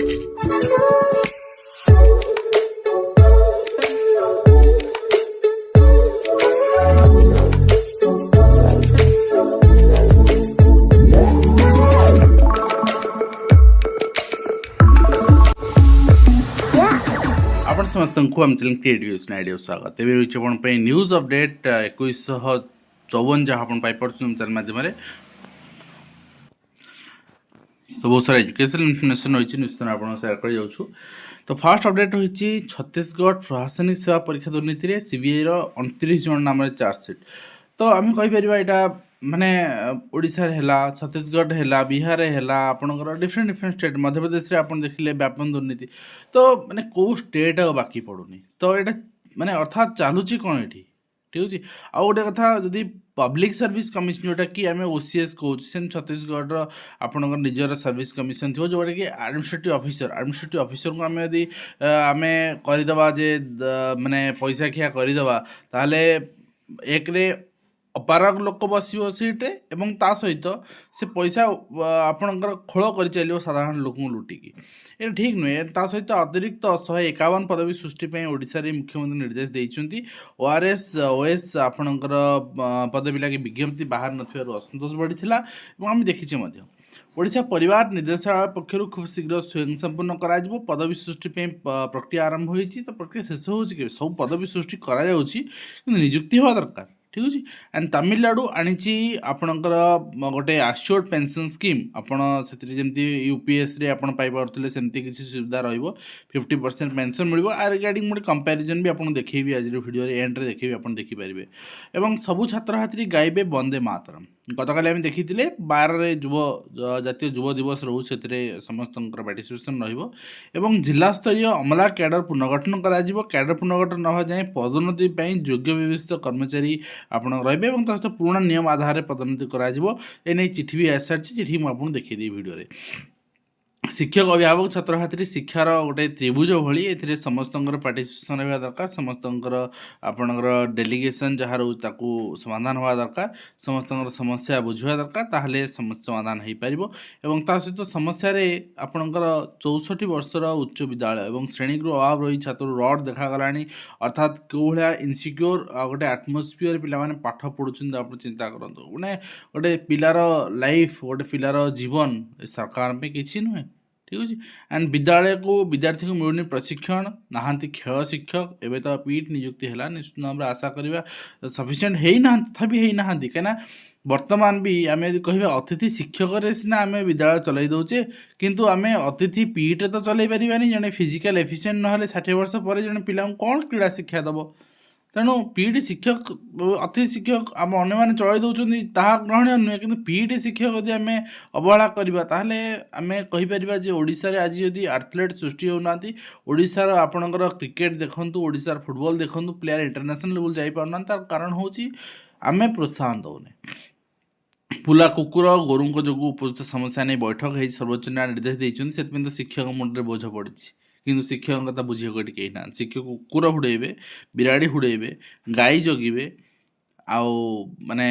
आपण समस्तଙ୍କୁ आम channel creative idea स्वागत एवं रही आपण न्यूज अपडेट 2154 जहाँ आप चैनल माध्यम तो बहुत सारा एजुकेशन इनफर्मेशन रही निश्चित आप सेयार कर जाऊँ। तो फास्ट अपडेट रही छत्तीसगढ़ प्रशासनिक सेवा परीक्षा दुर्नीति सीबीआई 29 जन नाम चार्जसीट। तो आम कहीपर यहाँ माने ओडिशा है, छत्तीसगढ़ है, बिहार है, आपंकर डिफरेंट डिफरेंट स्टेट मध्यप्रदेश आप देखिले व्यापन दुर्नीति। तो माने कौ स्टेट बाकी पड़ूनी तो ये माने अर्थात चलुची कौन ये ठीक अच्छे। आउ गोटे कथा जदि पब्लिक सर्विस कमिशन जोटा कि आम ओसीएस कहूँ से छत्तीसगढ़ आपंकर निजर सर्विस कमिशन थो जोटा कि आडमिनिस्ट्रेटिव ऑफिसर को आम यदि आम करदे जे माने पैसा खिया करदे ताले एक अपारग लोक बस सीट्रे एवं ता सहित से पैसा आपणकर खोल कर चलो साधारण लोक लुटिकी ये ठीक नुहे। ता सहित अतिरिक्त 151 पदवी सृष्टि ओडिशा रे मुख्यमंत्री निर्देश देइछन्ती। ओआरएस ओएस आपणकर पदवी लगे विज्ञप्ति बाहर नथिबारु असंतोष बढ़िथिला एवं आम देखिछे मध्य ओडिशा परिवार निर्देशालय पक्षर खूब शीघ्र स्वयं संपूर्ण कराजिबो। पदवी सृष्टि प्रक्रिया आरंभ होईछि। तो प्रक्रिया शेष होछि कि सब पदवी सृष्टि करा जाउछि किंतु नियुक्ति होवा दरकार ठीक अच्छे। एंड तमिलनाडु आनी आपणकर गोटे आश्योर्ड पेंशन स्कीम आपड़ से यूपीएस रे आपन पाई पारुथिले सेमती किसी सुविधा रहिबो 50% पेंशन मिलिबो। आ रिगार्डिंग मोटे कंपैरिजन भी आपन देखैबी आज वीडियो रे एंड रे देखैबी आपन देखि परिबे। एवं सबु छात्र छात्री गाइबे वंदे मातरम। गतकाली आम देखिथिले 12 रे जातीय युव दिवस रहू से समस्तंकर पार्टिसिपेशन रहिबो एवं जिला स्तरीय अमला कैडर पुनर्गठन करा जिवो। कैडर पुनर्गठन न हो जाए पदोन्नति पई योग्य विवेचित कर्मचारी आपण रहिबे एवं ता पुराना नियम आधार में पदोन्नति करा जिवो। एने चिठी भी आसी सारी चिठी मु आपन देखि दी वीडियो रे। शिक्षक अभिभावक छात्र छात्री शिक्षार गोटे त्रिभुज भली ए समस्तंकर पार्टिसिपेशन रहा दरकार। समस्तंकर आपणकर डेलीगेशन जहाँ रोज ताकू समाधान होगा दरकार। समस्तंकर समस्या बुझा दरकार ताहले समस्या समाधान हो पार। एवं ता सहित समस्या रे आपणकर 64 वर्षर उच्च विद्यालय एवं श्रेणीगृह अभाव रही छात्र रड देखागला अर्थात कौ भाया इनसिक्योर गोटे आटमोस्फियर पे पाठ पढ़ुं आप चिंता करूँ मैंने गोटे पिलार लाइफ गोटे पिलार जीवन सरकार पे किसी नुहे ठीक अच्छे। एंड विद्यालय को विद्यार्थी को मिलूनी प्रशिक्षण नहांती खेल शिक्षक एवं तो पीट नियुक्ति है निश्चित भाव में आशा करवा सफिसीयंट है ना तथापि है ना कहीं वर्तमान भी आम यदि कह अतिथि शिक्षक सीना आम विद्यालय चलाई दौचे किंतु आम अतिथि पीटे तो चलाई पारानी जड़े फिजिकाल एफिसीयंट ना 60 वर्ष पर जड़े पिला कौन क्रीड़ा शिक्षा दब। तेणु पीटी शिक्षक अतिथि शिक्षक आम अन्य मैंने चलाई दौरान ताहा ग्रहणीय नुहे कि पीटी शिक्षक यदि आम अवहेला करवा ताहले आम कहीपर जे ओडिशा रे आज यदि एथलेट सृष्टि होना ओडिशार आपणकर क्रिकेट देखंतु ओडिशार फुटबॉल देखंतु प्लेयर इंटरनेशनल लेवल जाई पारना तार कारण होची आम प्रोत्साहन दौने। पुला कुकुर गोरू जो उपस्थित समस्या नहीं बैठक है सर्वोच्च न्यायालय निर्देश देते से तो शिक्षक मुंडे बोझ पड़ी किंतु शिक्षक कथा बुझे कहीं ना शिक्षक कुकुर हुड़ेबे बिराड़ी हुड़ेबे गाई जगिबे आउ माने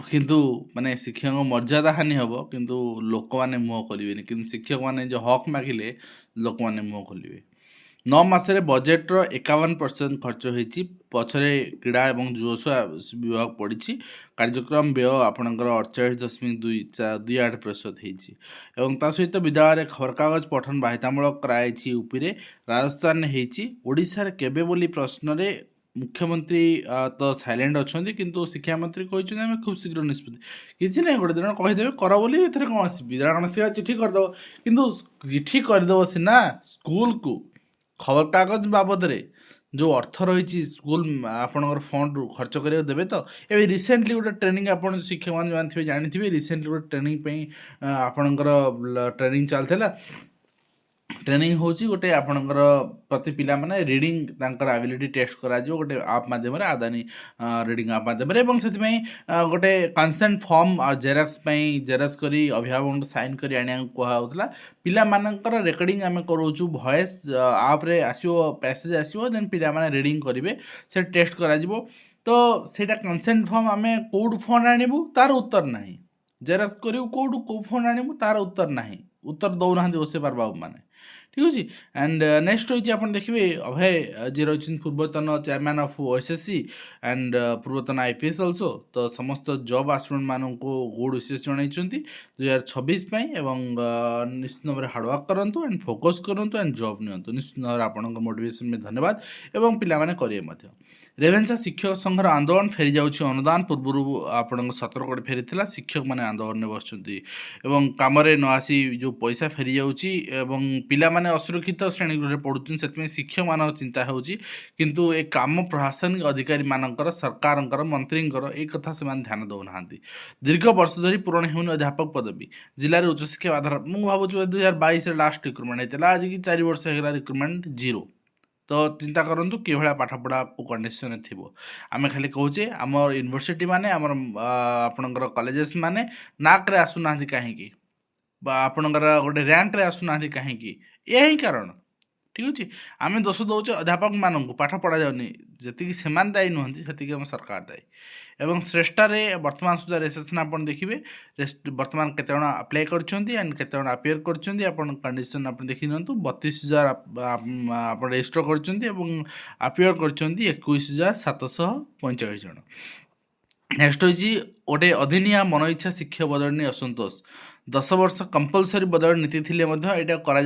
किंतु माने शिक्षक मर्यादा हानि हम किंतु लोक मैंने मुह खोलें किंतु शिक्षक मैंने जो हक मागिले लोक मैंने मुह खोलें। 9 मासरे बजेट्र 51% खर्च होती पछरे क्रीड़ा और जुवस्व विभाग पड़ी कार्यक्रम व्यय आपणकर 48.28% एवं ता सहित विद्यालय खबरकागज पठन बाध्यतामूलक कराई उपरे राजस्थान ओडिशा केबे बोली प्रश्न रे मुख्यमंत्री तो साइलेंट अच्छा किंतु शिक्षा मंत्री कहते खूब शीघ्र निष्पत्ति किसी ना गोटे दिन कहीदेवे कर बोली कौन विद्यालय गणशिका चिठी करदेव किंतु चिठी करदेव सीना स्कूल को खबर कागज बाबद रे जो अर्थ रही स्कूल आपणकर फंड रु खर्च करा देवे। तो ये रिसेंटली गोटे ट्रेनिंग आप शिक्षक मैंने जानते जानते रिसेंटली गोटे ट्रेनिंग आपणकर ट्रेनिंग चलता ट्रेनिंग होची गोटे आपणकर प्रति पिला माने रीडिंग तांकर एबिलिटी टेस्ट करा जो गोटे आप माध्यम रे आदानी रीडिंग आप माध्यम रे एवं सेति गोटे कंसेंट फॉर्म जेरक्स करी अभिभावक साइन करी आनिया कहा होतला पिला मानकर रेकॉर्डिंग आमे करूछु वॉइस आप रे आसीओ पैसेज आसीओ देन पिला माने रीडिंग करिवे से टेस्ट करा जिवो। तो सेटा कंसेंट फॉर्म आमे कोड फोन आनिबु तार उत्तर नाही जेरक्स करिउ कोड को फोन आनिबु तार उत्तर नाही उत्तर दौ नाहंती ओसे बाबू माने ठीक अच्छे एंड नेक्स्ट रही आप देखिए अभय जी रही पूर्वतन चेयरमैन ऑफ ओएसएससी एंड पूर्वतन आईपीएस अल्सो तो समस्त जॉब आस्पिरेंट मानक गुड विशेष जनइंट 2026 एवं निश्चित भाव में हार्डवर्क करूँ एंड फोकस करूँ एंड जॉब नियंतु निश्चित भाव में आपण मोटिवेशन में धन्यवाद एवं पिलाने करेंगे रेवेन्सा शिक्षक संघर आंदोलन फेरी जाऊँगी अनुदान पूर्व आपण 17 कोटी फेरी शिक्षक मैंने आंदोलन में बसुँच कम न आसी जो पैसा फेरी जाऊँगी पिला माने असुरक्षित श्रेणी गृह पढ़ुन से शिक्षक मान चिंता होची किंतु ए काम प्रशासनिक अधिकारी मानकर सरकार मंत्री ए कथा से ध्यान दौना दीर्घ वर्ष धरी पूरण होनी अध्यापक पदवी जिले में उच्चशिक्षा आधार मुझे भावुँ 2022 लास्ट रिक्रुटमेंट होता आज कि 4 वर्ष होगा रिक्रुटमेंट जीरो तो चिंता करूँ कि पाठपढ़ा को कंडीशन थी आम खाली कहे आम यूनिवर्सिटी माने आपणकर कॉलेजेस माने नाक आसुना कहीं आपणकर गोटे रैंक रे आसुना कहीं यही कारण ठीक अच्छे आम दोष दौचे अध्यापक मानक पाठ पढ़ा जाऊनी जी से दायी नुहति से आम सरकार दायी एवं श्रेष्ठार बर्तमान सुधा रेसेसन आप देखिए बर्तमान केत अप्लाई कर अपियर कर कंडीशन आप देखी नि 32,000 आप रेजिस्टर कर अपियर कर 21,745 जन नेक्स्ट हो गोटे अधिनिया मन इच्छा शिक्षा बदलनी असंतोष 10 वर्ष कंपलसरी बदल नीति थी यहाँ करा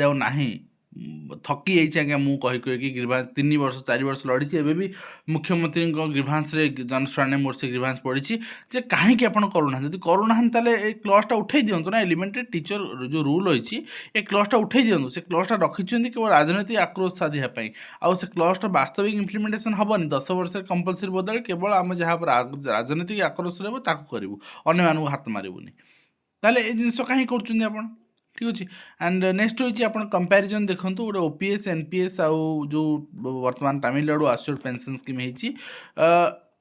थकी जाइए आज्ञा मुझे कही ग्रीभांस 3 वर्ष 4 वर्ष लड़ी एवं भी मुख्यमंत्री ग्रीभांस जनस्वाने मोर से ग्रीभांस पड़ी जे कहीं आप करूना जब करूना ये क्लजटा उठे दिंतु ना एलिमेंटरी टीचर जो रूल रही है क्लजटा उठे दिंतु से क्लजटा रखिंट केवल राजनैतिक आक्रोश साधियापाई आउ से क्लजटा वास्तविक इम्प्लीमेंटेशन हेनी 10 वर्ष कंपलसरी बदल केवल आम जहाँ राजनैतिक आक्रोश रहा करूँ अन्य हाथ मारूनी ताले ये जिनस कहीं कर ठीक अच्छे एंड नेक्स्ट होती आप कंपेरिजन देखो गोटे ओपीएस एनपीएस आउ जो वर्तमान तमिलनाडु आश्योर्ड पेंशन स्कीम होती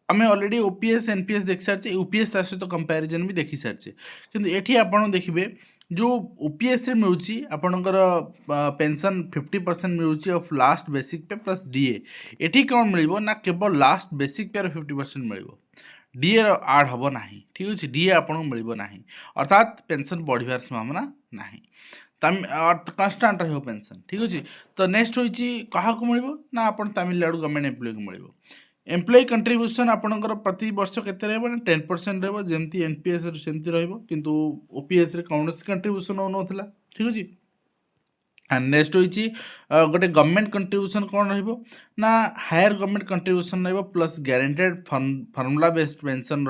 आम ऑलरेडी ओपीएस एनपीएस देख सारी यूपीएस ता सहित कंपेरिजन भी देखी सारी किंतु एठी आपण देखिए जो ओपीएस मिलूँ आपणकर पेंशन 50% मिलूँ ऑफ लास्ट बेसिक पे प्लस डीए एठी कौन मिल ना केवल लास्ट बेसिक पे 50% मिल डीए आड हम ना ठीक अच्छे डीए आपको मिलना अर्थात पेंशन बढ़िया संभावना ना कन्स्टाट रही पेंशन ठीक अच्छे तो नेक्स्ट होती क्या मिल ना आप तमिलनाडु गवर्नमेंट एम्प्लॉय को मिल एम्प्लॉय कंट्रीब्यूशन आपंकर प्रति वर्ष के 10% रही एनपीएस सेमती रु ओपीएस कौन कंट्रीब्यूशन हो ठीक अच्छे एंड नेक्स्ट होती गोटे गवर्नमेंट कंट्रीब्यूशन कौन ना higher government contribution plus guaranteed formula based pension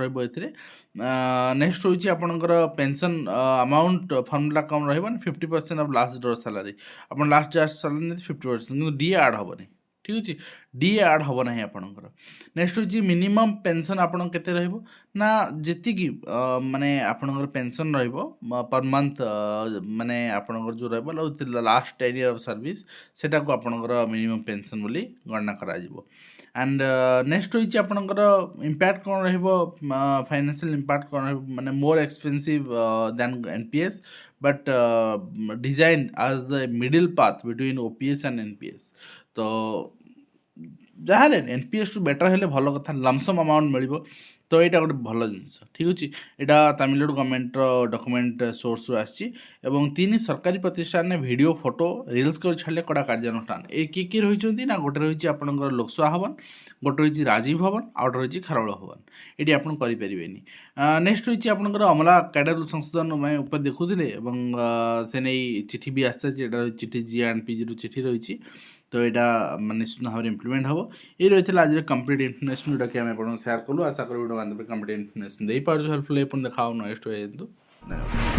next होती आपंकर पेंशन अमाउंट फर्मुला कौन रही 50% ऑफ लास्ट ड्रॉ सैलरी आप last draw salary 50% DA add हेनी ठीक अच्छे डीए आड हम ना आपंकर नेक्स्ट होती मिनिमम पेंशन आपन केते रहइबो ना जेतिकी माने आपनकर पेंशन रहइबो पर मंथ माने आपनकर जो रहइबो लास्ट 10 ईयर ऑफ सर्विस सेटा को आपनकर मिनिमम पेंशन बोली गणना करा जिवो एंड नेक्स्ट होती आपनकर इम्पैक्ट कौन रहिबो फाइनेंशियल इम्पैक्ट कौन रहिबो माने more expensive than NPS but design as the middle path between OPS and NPS तो जहाँ एनपीएस टू बेटर हेल्ले भल कथा लमसम अमाउंट मिल तो यहाँ गोटे भल जिनस ठीक अच्छे यहाँ तमिलनाडु गवर्नमेंट डॉक्यूमेंट सोर्स रु आसी 3 सरकारी प्रतिष्ठान ने वीडियो फोटो रिल्स कर छाड़े कड़ा कार्यानुष्ठान ये किए रही ना गोटे रही आपंकर लोकसभा भवन गोटे रही राजीव भवन आउट रही खारवेल भवन ये आप करें नेक्स्ट रही आपंकर अमला कैडर संशोधन में ऊपर देखुले से नहीं चिठी भी आसता चिठी जीएनपी चिठी रही तो यहाँ निश्चित भाव में इम्प्लीमेंट हम ये रही है आज कंप्लीट इन्फर्मेशन जोटा कि आम आप शेयर कलु आशा करूँ वीडियो बांधव कंप्लीट इन्फर्मेशन दे पार्छ हेल्पफुल देखा नेक्स्ट धन्यवाद।